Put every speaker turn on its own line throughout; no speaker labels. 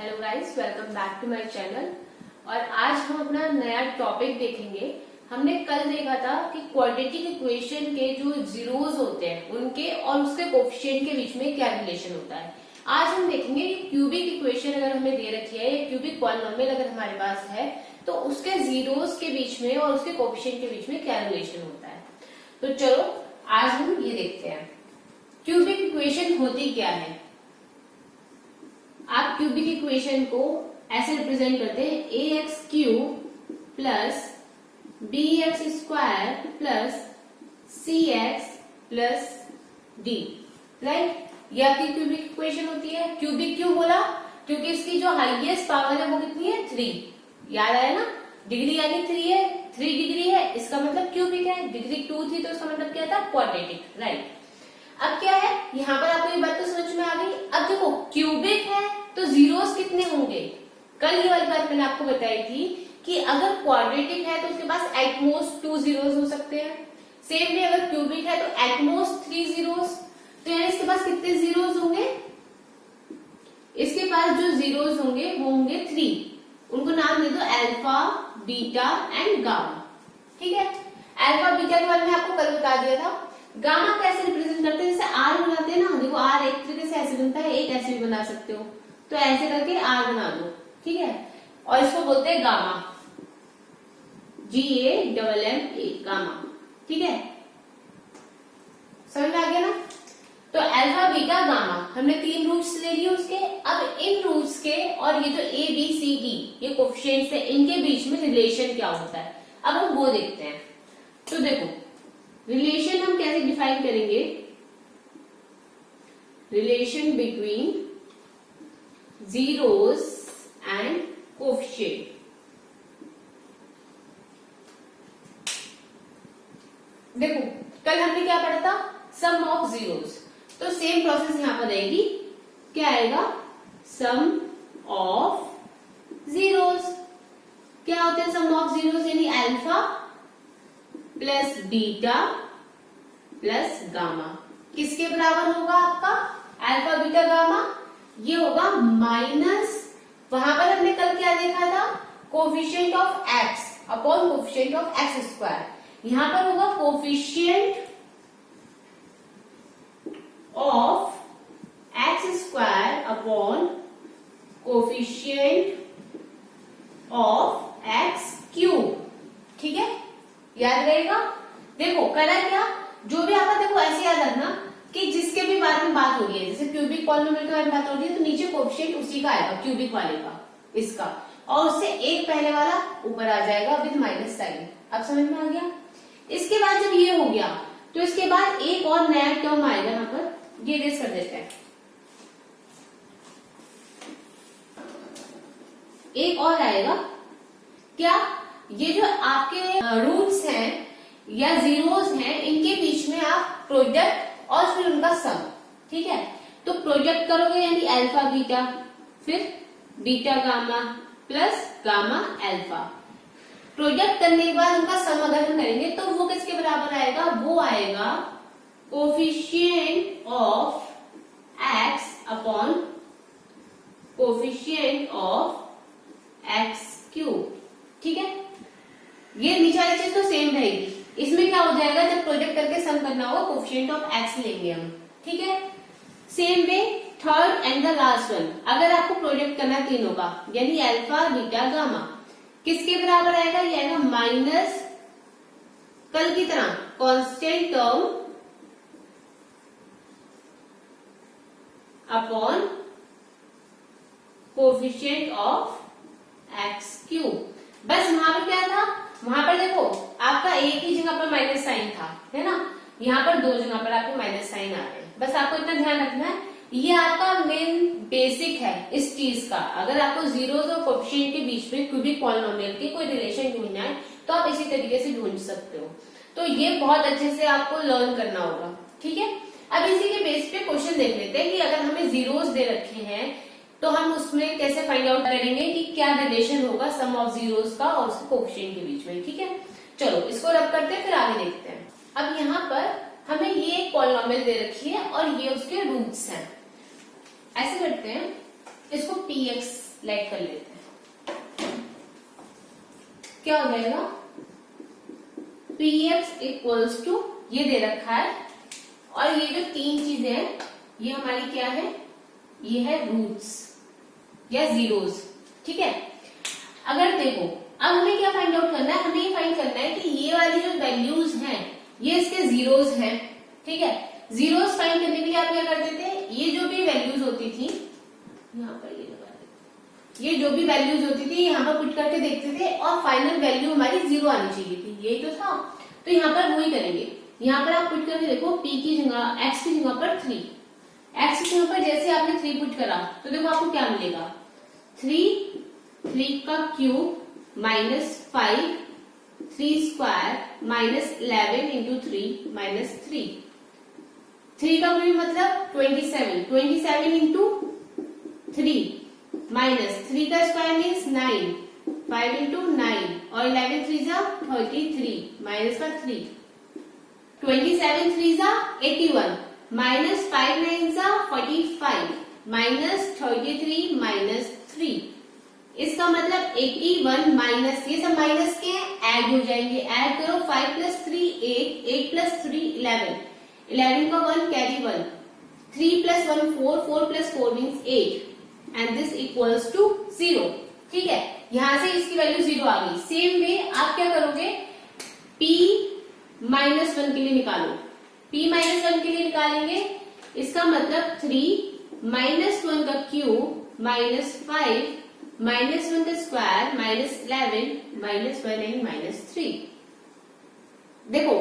Hello guys, welcome back to my channel. और आज हम अपना नया टॉपिक देखेंगे। हमने कल देखा था कि क्वाड्रेटिक इक्वेशन के जो जीरोस होते हैं उनके और उसके कोफिशिएंट के बीच में क्या रिलेशन होता है। आज हम देखेंगे कि क्यूबिक इक्वेशन अगर हमें दे रखी है या क्यूबिक पॉलिनोमियल अगर हमारे पास है तो उसके जीरोस के बीच में और उसके कोफिशिएंट के बीच में क्या रिलेशन होता है। तो चलो आज हम ये देखते हैं क्यूबिक इक्वेशन होती क्या है। आप क्यूबिक इक्वेशन को ऐसे रिप्रेजेंट करते हैं A X cube plus B X square plus C X plus D, right. यह आपकी क्यूबिक इक्वेशन होती है। क्यूबिक क्यों बोला? क्योंकि इसकी जो हाईएस्ट पावर है वो कितनी है? 3। याद आया ना, डिग्री यानी 3 है, 3 डिग्री है, इसका मतलब क्यूबिक है। डिग्री 2 थी तो इसका मतलब क्या था? Quadratic, right. अब क्या है, यहाँ पर आपको ये बात तो समझ में आ गई। अब देखो क्यूबिक है तो जीरोस कितने होंगे? कल ये वाली बात मैंने आपको बताई थी कि अगर क्वाड्रेटिक है तो उसके पास एटमोस्ट 2 जीरोस हो सकते हैं। सेम वे अगर क्यूबिक है तो एटमोस्ट 3 जीरोस। तो यानी इसके पास कितने जीरोस होंगे? इसके पास जो जीरोस होंगे वो होंगे 3। उनको नाम दे दो अल्फा, बीटा एंड गामा। ठीक है, अल्फा बीटा के बारे में आपको कल बता दिया था। गामा कैसे रिप्रेजेंट करते हैं? जैसे आर बनाते हैं ना, देखो आर एक तरीके से ऐसे बनता है, एक ऐसे भी बना सकते हो, तो ऐसे करके आर बना दो, ठीक है। और इसको बोलते हैं गामा, GAMMA, गामा, ठीक है। समझ में आ गया ना? तो अल्फा बीटा गामा हमने 3 रूट्स ले लिए उसके। अब इन रूट्स के और ये जो ए बी सी डी ये कोफिशिएंट्स है, इनके बीच में रिलेशन क्या होता है, अब हम वो देखते हैं। तो देखो रिलेशन हम कैसे डिफाइन करेंगे? Relation between zeros and coefficient. देखो कल हमने क्या पढ़ा था? सम ऑफ जीरोस। तो सेम प्रोसेस यहां पर रहेगी। क्या आएगा? सम ऑफ जीरोस। क्या होते हैं सम ऑफ जीरोस? यानी alpha plus beta plus gamma किसके बराबर होगा? आपका अल्फा बीटा गामा ये होगा माइनस, वहां पर हमने कल क्या देखा था? Coefficient of x upon coefficient of x square. यहां पर होगा coefficient of x square upon coefficient of x cube, ठीक है, याद रहेगा। देखो करा क्या, जो भी आता देखो ऐसे याद रखना कि जिसके भी बारे में बात हो रही है, जैसे क्यूबिक पॉलिनोमियल के बारे में बात हो रही है तो नीचे कोफिशिएंट उसी का आएगा, क्यूबिक वाले का, इसका, और उससे एक पहले वाला ऊपर आ जाएगा विद माइनस साइन। अब समझ में आ गया? इसके बाद जब ये हो गया तो इसके बाद एक और नया टर्म आएगा, यहाँ पर ये रेस कर देते हैं। एक और आएगा क्या? ये जो आपके रूट्स हैं या जीरोस हैं इनके बीच में आप प्रोडक्ट और फिर उनका सम, ठीक है। तो प्रोडक्ट करोगे यानी अल्फा बीटा फिर beta gamma plus gamma alpha. Product करने के बाद उनका सम अगर हम करेंगे तो वो किसके बराबर आएगा? वो आएगा coefficient of x upon coefficient of x cube, ठीक है। ये नीचे वाली चीज तो सेम रहेगी। इसमें क्या हो जाएगा, जब प्रोजेक्ट करके सम करना होगा कोफिशिएंट ऑफ एक्स लेंगे हम, ठीक है। Same way third and the last one, अगर आपको प्रोजेक्ट करना है तीनों का यानी अल्फा बीटा गामा, किसके बराबर आएगा? ये आएगा माइनस कल की तरह constant term upon coefficient of x cube. बस वहां पर क्या था? वहां पर देखो आपका एक ही जगह पर माइनस साइन था, है ना, यहाँ पर 2 जगह पर आपको माइनस साइन आ रहे हैं। बस आपको इतना ध्यान रखना है, ये आपका मेन बेसिक है इस चीज का। अगर आपको जीरोस और कोफिशिएंट के बीच में क्यूबिक पॉलिनोमियल की कोई रिलेशन ढूंढना है तो आप इसी तरीके से ढूंढ सकते हो। तो ये बहुत अच्छे से आपको लर्न करना होगा, ठीक है। अब इसी के बेस पे क्वेश्चन देख लेते हैं कि अगर हमें जीरोस दे रखे हैं तो हम उसमें कैसे फाइंड आउट करेंगे कि क्या रिलेशन होगा सम ऑफ जीरोस का और उसके कोफिशिएंट के बीच में, ठीक है। चलो इसको रब करते हैं फिर आगे देखते हैं। अब यहाँ पर हमें ये एक पॉलिनोमियल दे रखी है और ये उसके रूट्स हैं। ऐसे करते हैं, इसको px लेट कर लेते हैं। क्या हो जाएगा, px इक्वल्स टू, ये दे रखा है, और ये जो तीन चीजें हैं ये हमारी क्या है, ये है रूट्स या जीरोस। ठीक है, अगर देखो अब हमें क्या फाइंड आउट करना है, हमें ये फाइंड करना है कि ये वाली जो वैल्यूज हैं ये इसके जीरोस हैं। ठीक है, जीरोस फाइंड करने के लिए आप क्या करते थे, ये जो भी वैल्यूज होती थी यहाँ पर ये लगा देते, ये जो भी वैल्यूज होती थी यहाँ पर पुट करके देखते थे और फाइनल वैल्यू हमारी 0 आनी चाहिए थी, यही तो था। तो यहाँ पर वही करेंगे, यहाँ पर आप पुट करके देखो, p की जगह x की जगह पर 3, x की जगह पर जैसे आपने 3 पुट करा तो देखो आपको क्या मिलेगा, 3 का cube minus 5, 3 square minus 11 into 3 minus 3, 3 का क्यूब मतलब 27, 27 इंटू 3 माइनस 3 का स्क्वायर मीन्स 9, 5 इंटू 9 और 11 3 जा 33 माइनस का 3, 27 3 जा 81 माइनस 5 9 जा 45 माइनस 33 माइनस 3, इसका मतलब 81 माइनस, ये सब माइनस के ऐड हो जाएंगे, ऐड करो 5 प्लस 3 8, 8 प्लस 3 11, 11 का 1 carry 1, 3 plus 1 4, 4 plus 4 means 8 and this equals to 0। ठीक है, यहां से इसकी वैल्यू 0 आ गई। सेम वे आप क्या करोगे, p माइनस 1 के लिए निकालो, p माइनस 1 के लिए निकालेंगे, इसका मतलब 3 माइनस 1 का क्यूब माइनस 5 माइनस 1 का square minus 11 minus 1 and minus 3। देखो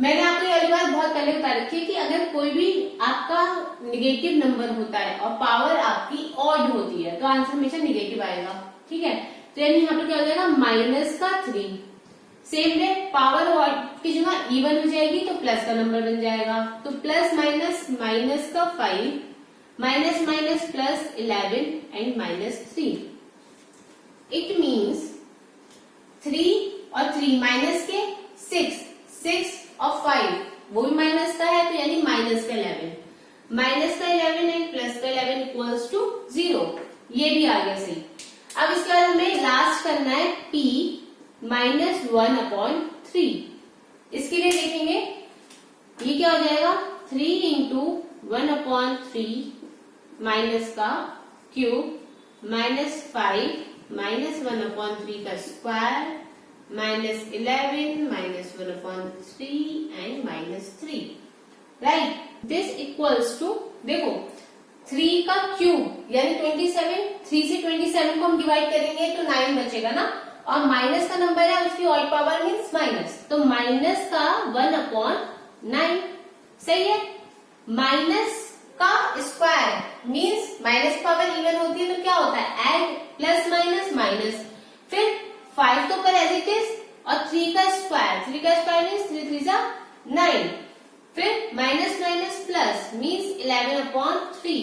मैंने आपको ये वाली बात बहुत पहले बता रखी है कि अगर कोई भी आपका निगेटिव नंबर होता है और पावर आपकी ऑड होती है तो आंसर हमेशा निगेटिव आएगा। ठीक है, तो यानी यहाँ पर क्या हो जाएगा, माइनस का 3, सेम वे पावर ऑड की जगह इवन हो जाएगी तो प्लस का नंबर बन जाएगा, तो प्लस माइनस माइनस का 5 minus minus plus 11 and minus 3। It means 3 और 3 माइनस के 6, 6 और 5 वो भी माइनस का है तो यानी माइनस का 11, माइनस का 11 एंड प्लस का 11 इक्वल्स टू 0, ये भी आ गया सही। अब इसके बाद हमें लास्ट करना है p माइनस 1/3, इसके लिए देखेंगे ये क्या हो जाएगा, 3 इंटू 1/3 माइनस का क्यूब माइनस 5 माइनस 1/3 का square minus 11 minus 1/3 and minus 3, right. This equals to, देखो 3 का क्यूब यानी 27, 3 से 27 को हम डिवाइड करेंगे तो 9 बचेगा ना, और माइनस का नंबर है उसकी ऑड पावर मीन्स माइनस, तो माइनस का 1/9 सही है। माइनस का square means minus power even होती है तो क्या होता है, ऐड प्लस माइनस माइनस, फिर 5 तो ऊपर एज इट इज और 3 का स्क्वायर, 3 का स्क्वायर मीन्स 3 3 जा 9, फिर minus minus plus means 11/3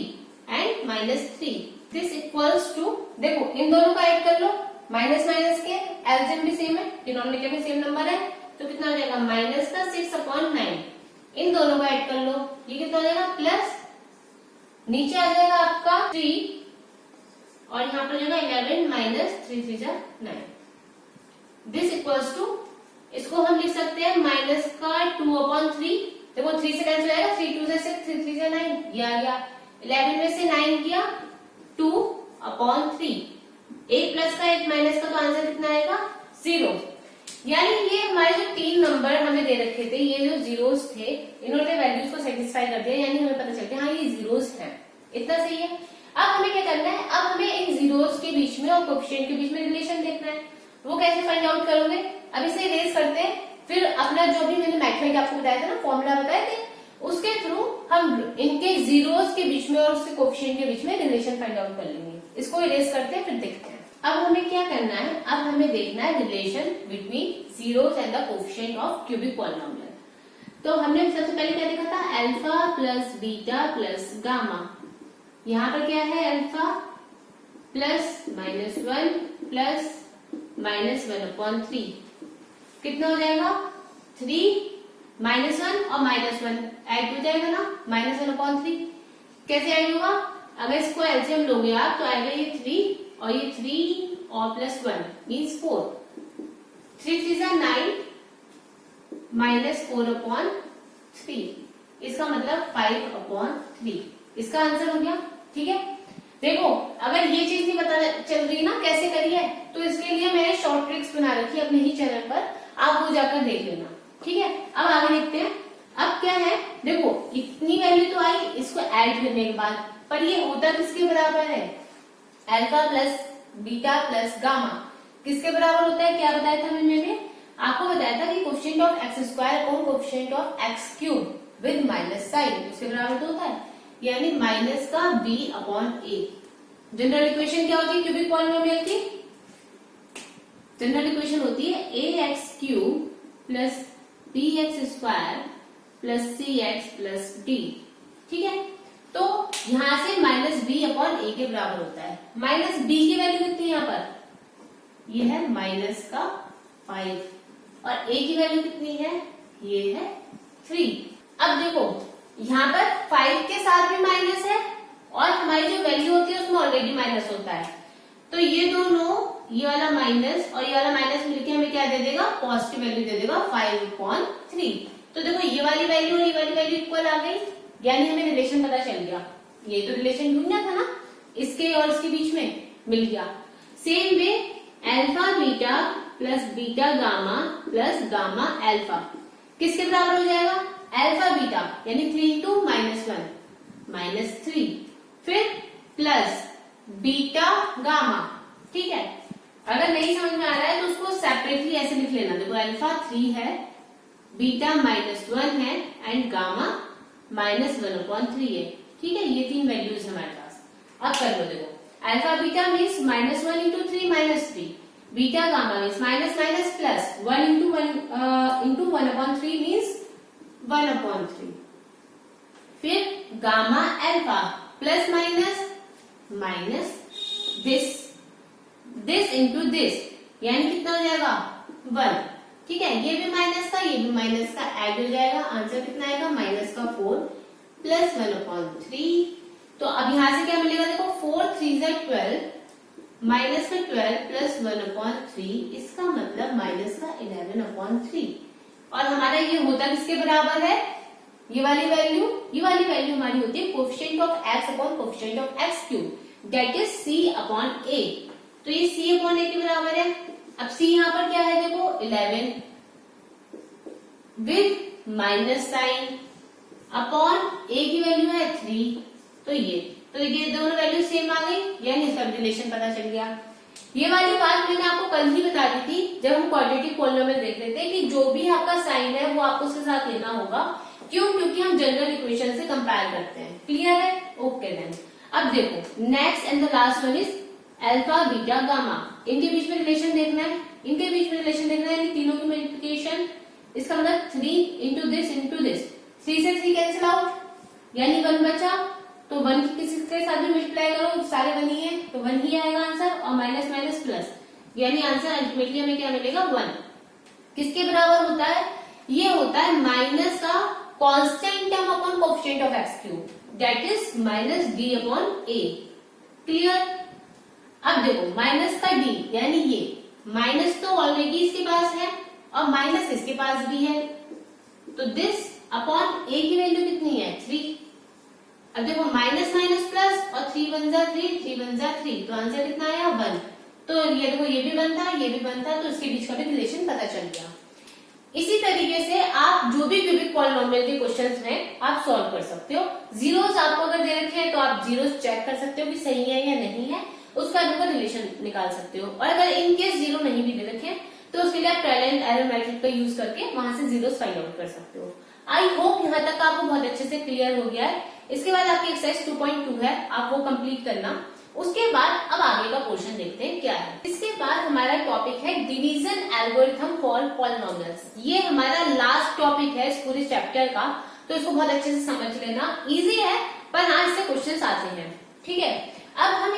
and minus 3। This equals to, देखो इन दोनों को ऐड कर लो, माइनस माइनस के एलसीएम भी सेम है, डिनोमिनेटर भी सेम नंबर है, तो कितना हो जाएगा माइनस का 6/9, इन दोनों को ऐड कर लो, ये कितना हो जाएगा प्लस, नीचे आ जाएगा आपका 3 और यहाँ पर जाएगा 11 माइनस 3 3 जा 9। दिस इक्वल्स टू, इसको हम लिख सकते हैं माइनस का 2/3, देखो 3 से कैंसिल आएगा, 3 2 से 6, 3 3 से 9, ये आ गया, 11 में से 9 किया 2/3, एक प्लस का एक माइनस का, तो आंसर कितना आएगा 0। यानी ये हमारे जो 3 नंबर हमें दे रखे थे, ये जो जीरोस थे, इन्होंने वैल्यूज को सेटिस्फाई कर दिया, यानी हमें पता चल गया हाँ ये जीरोस है, इतना सही है। अब हमें क्या करना है, अब हमें इन जीरोस के बीच में और कोएफिशिएंट के बीच में रिलेशन देखना है, वो कैसे फाइंड आउट करोगे, अब इसे इरेज करते हैं, फिर अपना जो भी मैंने मैथमेटिक आपको बताया था ना, फॉर्मूला बताए थे, उसके थ्रू हम इनके जीरोस के बीच में और उसके कोएफिशिएंट के बीच में रिलेशन फाइंड आउट कर लेंगे। इसको इरेज करते हैं फिर देखते हैं। अब हमें क्या करना है, अब हमें देखना है relation between zeros and the coefficient of cubic polynomial. तो हमने सबसे पहले क्या देखा था, alpha plus beta plus gamma, यहाँ पर क्या है अल्फा प्लस -1 प्लस -1/3, कितना हो जाएगा 3 -1 और -1 ऐड हो जाएगा ना, -1/3 कैसे ऐड होगा, अगर इसको एलसीएम लोगे आप तो आएगा ये 3 और ये 3 और प्लस 1 मीन्स 4, 3 3 जा 9 माइनस 4/3, इसका मतलब 5/3, इसका आंसर हो गया। ठीक है, देखो अगर ये चीज नहीं पता चल रही ना कैसे करी है, तो इसके लिए मैंने शॉर्ट ट्रिक्स बना रखी है अपने ही चैनल पर, आप वो जाकर देख लेना। ठीक है, अब आगे देखते हैं। अब क्या है, देखो इतनी वैल्यू तो आई इसको ऐड करने के बाद, पर ये होता किसके बराबर है, alpha plus beta plus gamma किसके बराबर होता है, क्या बताया था मैंने आपको, बताया था कि कोएफिशिएंट ऑफ एक्स स्क्वायर और coefficient of x cube with minus sign उसके बराबर तो होता है, यानी माइनस का b/a। जनरल इक्वेशन क्या होती है क्यूबिक पॉलिनोमियल की, जनरल इक्वेशन होती है ax³ plus bx² plus cx plus d। ठीक है, तो यहां से माइनस b/a के बराबर होता है। माइनस b की वैल्यू कितनी है यहाँ पर, ये है माइनस का 5 और a की वैल्यू कितनी है, ये है 3। अब देखो यहाँ पर 5 के साथ भी माइनस है और हमारी जो वैल्यू होती है उसमें ऑलरेडी माइनस होता है, तो ये दोनों, ये वाला माइनस और ये वाला माइनस मिलके हमें क्या दे देगा, पॉजिटिव वैल्यू दे देगा 5/3। तो देखो ये वाली वैल्यू और ये वाली वैल्यू इक्वल आ गई, यानी हमें रिलेशन पता चल गया। ये तो रिलेशन ढूंढना था ना, इसके और इसके बीच में मिल गया। Same way alpha beta plus beta gamma plus gamma alpha किसके बराबर हो जाएगा, अल्फा बीटा यानी 3 × -1 -3, फिर प्लस बीटा गामा। ठीक है, अगर नहीं समझ में आ रहा है तो उसको सेपरेटली ऐसे लिख लेना, देखो अल्फा 3 है, बीटा -1 है एंड गामा -1/3 है। ठीक है, ये 3 वैल्यूज है हमारे पास। अब कर लो, देखो alpha beta means -1 × 3 -3, beta gamma means minus minus plus 1 × 1/3 means 1/3, फिर gamma alpha plus minus minus this into this, यानी कितना हो जाएगा 1। ठीक है, ये भी माइनस का ये भी माइनस का ऐड हो जाएगा, आंसर कितना आएगा -4 प्लस 1/3। तो अब यहां से क्या मिलेगा, देखो 4 3 जा 12 माइनस का 12 प्लस 1/3, इसका मतलब माइनस का 11/3। और हमारा ये होता किसके बराबर है, ये वाली वैल्यू हमारी होती है coefficient of x upon coefficient of x cube, that is c/a। तो ये c/a के बराबर है। अब c यहाँ पर क्या है, देखो 11 with minus sine upon a की वैल्यू है 3, तो ये दोनों वैल्यू सेम आ गई, यानी इसका रिलेशन पता चल गया। ये वाली बात मैंने आपको कल ही बता दी थी जब हम क्वाड्रेटिक पॉलिनोमियल देख रहे थे कि जो भी आपका साइन है वो आपको उसके साथ लेना होगा। क्यों, क्योंकि हम जनरल इक्वेशन से कंपेयर करते हैं। क्लियर है, ओके देन। अब देखो next and the last one is alpha beta gamma, इनके बीच में रिलेशन देखना है, यानी तीनों की मल्टीप्लिकेशन, इसका मतलब 3 × दिस इंटू दिस, 3 से 3 कैंसिल आउट यानी 1 बचा, तो 1 किसी के साथ भी मल्टीप्लाई करो सारे 1 ही है, तो 1 ही आएगा आंसर, और माइनस माइनस प्लस, यानी आंसर अल्टीमेटली हमें क्या मिलेगा 1। किसके बराबर होता है, ये होता है माइनस का constant term upon coefficient of x cube, that is -d/a। Clear. अब देखो माइनस का d यानी ये माइनस तो ऑलरेडी इसके पास है और माइनस इसके पास भी है, तो दिस अपॉन a की वैल्यू कितनी है 3। अब देखो माइनस माइनस प्लस और 3 1 जा 3, 3 1 जा 3, तो आंसर कितना आया 1। तो ये देखो ये भी बनता ये भी बनता, तो इसके बीच का भी रिलेशन पता चल गया। इसी तरीके से आप जो भी क्यूबिक पॉलिनोमियल के क्वेश्चंस में आप सॉल्व कर सकते हो। जीरोस आपको अगर दे रखे हैं तो आप जीरोस चेक कर सकते हो कि सही है या नहीं है, उसका आपका रिलेशन निकाल सकते हो। और अगर इन केस जीरो नहीं भी दे रखे तो उसके लिए आप ट्रायल एंड एरर मेथड का यूज करके वहां से जीरोस फाइंड आउट कर सकते हो। आई होप यहाँ तक आपको बहुत अच्छे से क्लियर हो गया है। इसके बाद आपकी एक्सरसाइज 2.2 है, आप वो कंप्लीट करना। उसके बाद अब आगे का पोर्शन देखते हैं क्या है। इसके बाद हमारा टॉपिक है डिवीजन एल्गोरिथम फॉर पॉलिनोमियल्स। ये हमारा लास्ट टॉपिक है इस पूरे चैप्टर का, तो इसको बहुत अच्छे से समझ लेना। इजी है पर हाँ इससे क्वेश्चंस आते हैं। ठीक है, अब हम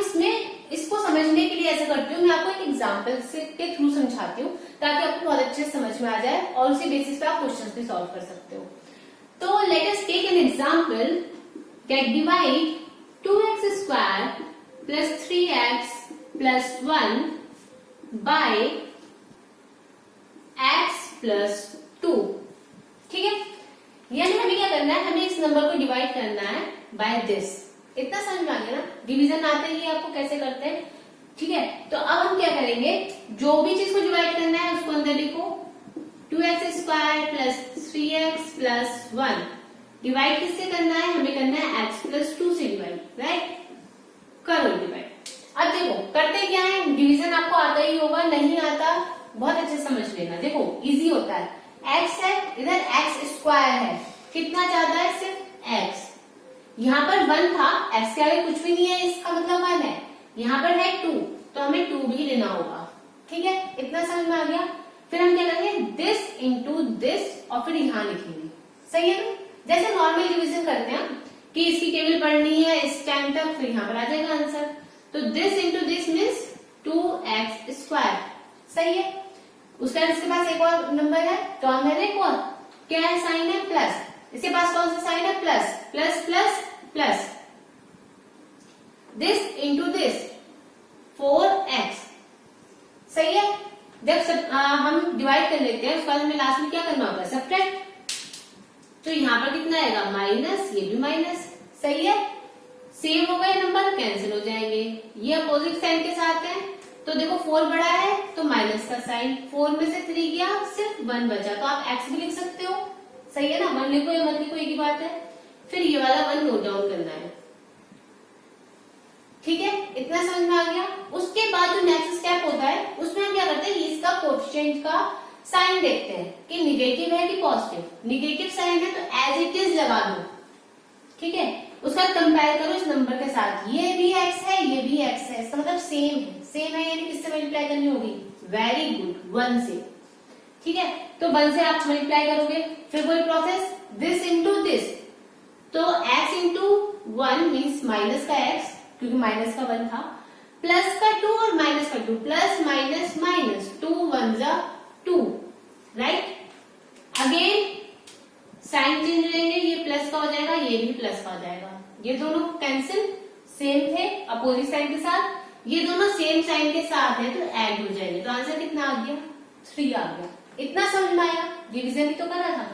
इसको समझने के लिए ऐसा करती हूँ, मैं आपको एक एग्जाम्पल के थ्रू समझाती हूँ ताकि आपको बहुत अच्छे से समझ में आ जाए और उसी बेसिस पे आप क्वेश्चंस भी सॉल्व कर सकते हो। तो let us take an example that divide 2x square plus 3x plus 1 by x plus 2। ठीक है, यानी हमें क्या करना है, हमें इस नंबर को डिवाइड करना है बाय दिस। इतना समझ में आ गया ना, डिवीजन आते ही आपको कैसे करते हैं। ठीक है, तो अब हम क्या करेंगे, जो भी चीज को डिवाइड करना है उसको अंदर लिखो, 2x² plus 3x plus 1। Divide किससे करना है, हमें करना है x प्लस 2 से डिवाइड, राइट। करो डिवाइड। अब देखो करते क्या है, डिवीजन आपको आता ही होगा, नहीं आता बहुत अच्छे समझ लेना। देखो इजी होता है, x है इधर x² है, कितना ज्यादा है, सिर्फ x। यहाँ पर 1 था, x के आगे कुछ भी नहीं है, इसका मतलब 1 है। यहाँ पर है 2, तो हमें 2 भी लेना होगा। ठीक है, इतना समझ में आ गया। फिर हम क्या करेंगे, दिस इंटू दिस और फिर यहाँ लिखेंगे। सही है ना, जैसे नॉर्मल डिवीजन करते हैं कि इसकी टेबल पढ़नी है इस टाइम तक, फिर यहाँ पर आ जाएगा आंसर। तो this into this means 2x²। सही है, उसके बाद इसके पास एक और नंबर है, टर्म है एक और, क्या है, साइन है प्लस। इसके पास कौन सा साइन है, plus plus plus plus. This into this 4x। सही है, जब हम डिवाइड कर लेते हैं उसके बाद हमें लास्ट में क्या करना होगा, सब्ट्रैक्ट। तो यहाँ पर कितना आएगा, माइनस, ये भी माइनस। सही है, सेम हो गए नंबर, कैंसिल हो जाएंगे। ये अपोजिट साइन के साथ है, तो देखो 4 बड़ा है तो माइनस का साइन, 4 में से 3 गया, सिर्फ 1 बचा, तो आप x भी लिख सकते हो। सही है ना, 1 लिखो या मत लिखो एक ही बात है। फिर ये वाला 1 नोट डाउन करना है। ठीक है, इतना समझ में आ गया। उसके बाद जो नेक्स्ट स्टेप होता है उसमें हम क्या करते हैं, इसका कोएफिशिएंट का साइन देखते हैं कि निगेटिव है कि पॉजिटिव। निगेटिव साइन है तो एज इट इज लगा दो। ठीक है, उसका कंपेयर करो इस नंबर के साथ, ये भी x है ये भी x है, इसका मतलब सेम है। सेम है यानी किससे मल्टीप्लाई करनी होगी, वेरी गुड, 1 से। ठीक है, तो 1 से आप मल्टीप्लाई करोगे, फिर वही प्रोसेस, दिस इंटू दिस। तो x इंटू 1 मीन्स माइनस का x, क्योंकि माइनस का 1 था, प्लस का 2 और माइनस का 2, प्लस माइनस माइनस, 2 1 जा 2, राइट। अगेन साइन चेंज लेंगे, ये प्लस का हो जाएगा, ये भी प्लस का हो जाएगा। ये दोनों कैंसिल, सेम थे अपोजिट साइन के साथ, ये दोनों सेम साइन के साथ है तो ऐड हो जाएंगे। तो आंसर कितना आ गया, 3 आ गया। इतना समझ में आया, डिवीजन भी तो करा था।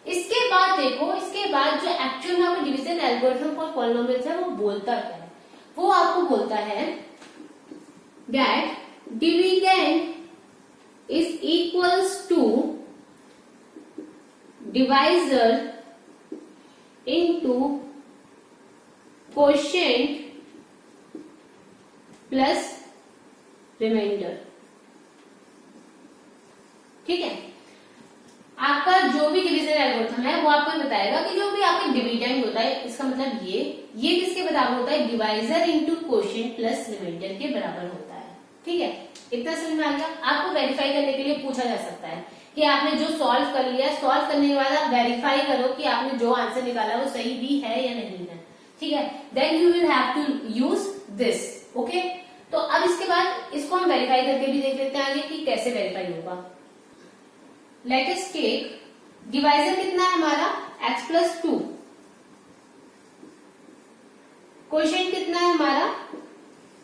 इसके बाद देखो, इसके बाद जो एक्चुअल में आपको डिवीजन एल्गोरिथम फॉर पॉलिनोमियल्स है वो बोलता क्या है, वो आपको बोलता है that dividend is equals to divisor into quotient plus remainder. ठीक है, आपका जो भी डिवीजन एल्गोरिथम है वो आपको बताएगा कि जो भी आपका डिविडेंड होता है, इसका मतलब ये किसके बराबर होता है, divisor into quotient plus remainder के बराबर होता है। ठीक है, इतना समझ में आ गया। आपको वेरीफाई करने के लिए पूछा जा सकता है कि आपने जो सॉल्व कर लिया, सॉल्व करने के बाद आप वेरीफाई करो कि आपने जो आंसर निकाला वो सही भी है या नहीं है। ठीक है, then you will have to use this. Okay, तो अब इसके बाद इसको हम वेरीफाई करके भी देख लेते हैं आगे कि कैसे वेरीफाई होगा। लेट अस टेक डिवाइजर कितना है हमारा, x प्लस 2, क्वोशिएंट कितना है हमारा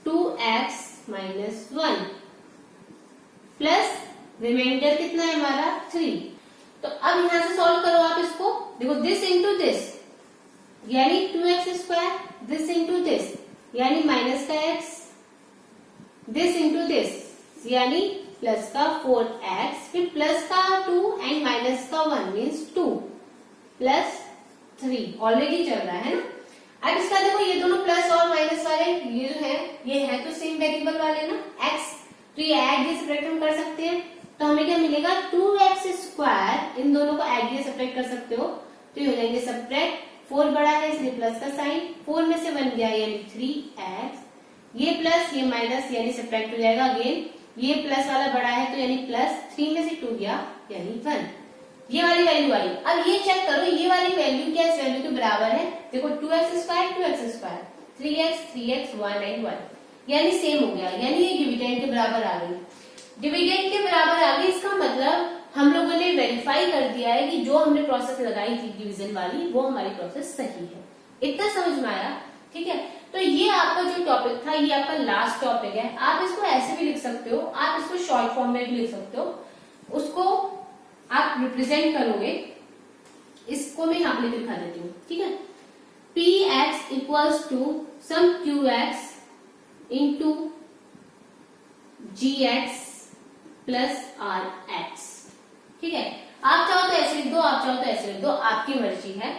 2x माइनस 1, प्लस रिमाइंडर कितना है हमारा 3। तो अब यहां से सॉल्व करो आप इसको, देखो दिस इंटू दिस यानी 2x², दिस इंटू दिस यानी माइनस का x, दिस इंटू दिस यानी प्लस का 4x, फिर प्लस का 2 एंड माइनस का 1 मीन्स 2 प्लस 3 ऑलरेडी चल रहा है ना। अब इसका देखो ये दोनों प्लस और माइनस वाले ये जो है ये है तो सेम वेरिएबल वाले ना x, तो ये ऐड या सब्ट्रैक्ट हम कर सकते हैं। तो हमें क्या मिलेगा 2x², इन दोनों को ऐड या सब्ट्रैक्ट कर सकते हो तो ये हो जाएंगे सब्ट्रैक्ट, 4 बड़ा है इसलिए प्लस का साइन, 4 में से 1 गया यानी 3x, ये प्लस ये माइनस यानी सब्ट्रैक्ट हो जाएगा अगेन, ये प्लस वाला बड़ा है तो यानी प्लस, 3 में से 2 गया यानी 1, ये वाली वैल्यू आई। अब ये चेक करो ये वाली वैल्यू क्या इस वैल्यू के बराबर है, देखो 2x², 3x, 3x, 1 एंड 1 यानी सेम हो गया, यानी ये डिविडेंड के बराबर आ गई। डिविडेंड के बराबर आ गई, इसका मतलब हम लोगों ने वेरीफाई कर दिया है कि जो हमने प्रोसेस लगाई थी डिवीजन वाली वो हमारी प्रोसेस सही है। इतना समझ में आया। ठीक है, तो ये आपका जो टॉपिक था ये आपका लास्ट टॉपिक है। आप इसको ऐसे भी लिख सकते हो, आप इसको शॉर्ट फॉर्म में भी लिख सकते हो, उसको आप रिप्रेजेंट करोगे। इसको मैं यहाँ पे लिख दिखा देती हूँ, ठीक है। P x equals to some q x into g x plus r x, ठीक है। आप चाहो तो ऐसे लिख दो, आप चाहो तो ऐसे लिख दो, आपकी मर्जी है।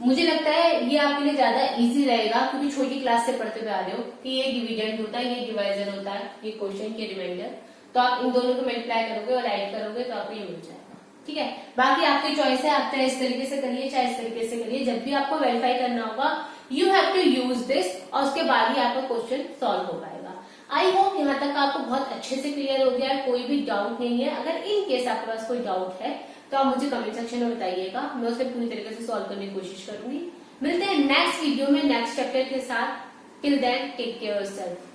मुझे लगता है ये आपके लिए ज्यादा इजी रहेगा, क्योंकि छोटी क्लास से पढ़ते हुए आ रहे हो कि ये डिविडेंड होता है, ये डिवाइजर होता है, ये क्वेश्चन के रिमाइंडर। तो आप इन दोनों को मल्टीप्लाई करोगे और ऐड करोगे तो आपको ये मिल जाएगा, ठीक है। बाकी आपकी चॉइस है, आप चाहे इस तरीके से करिए चाहे इस तरीके से करिए। जब भी आपको वेरीफाई करना होगा you have to use this, और उसके बाद ही आपका क्वेश्चन सॉल्व हो पाएगा। आई होप यहाँ तक आपको बहुत अच्छे से क्लियर हो गया है, कोई भी डाउट नहीं है। अगर इन केस आपके पास कोई डाउट है तो आप मुझे कमेंट सेक्शन में बताइएगा, मैं उसे पूरी तरीके से सॉल्व करने की कोशिश करूंगी। मिलते हैं नेक्स्ट वीडियो में नेक्स्ट चैप्टर के साथ। Till then take care yourself.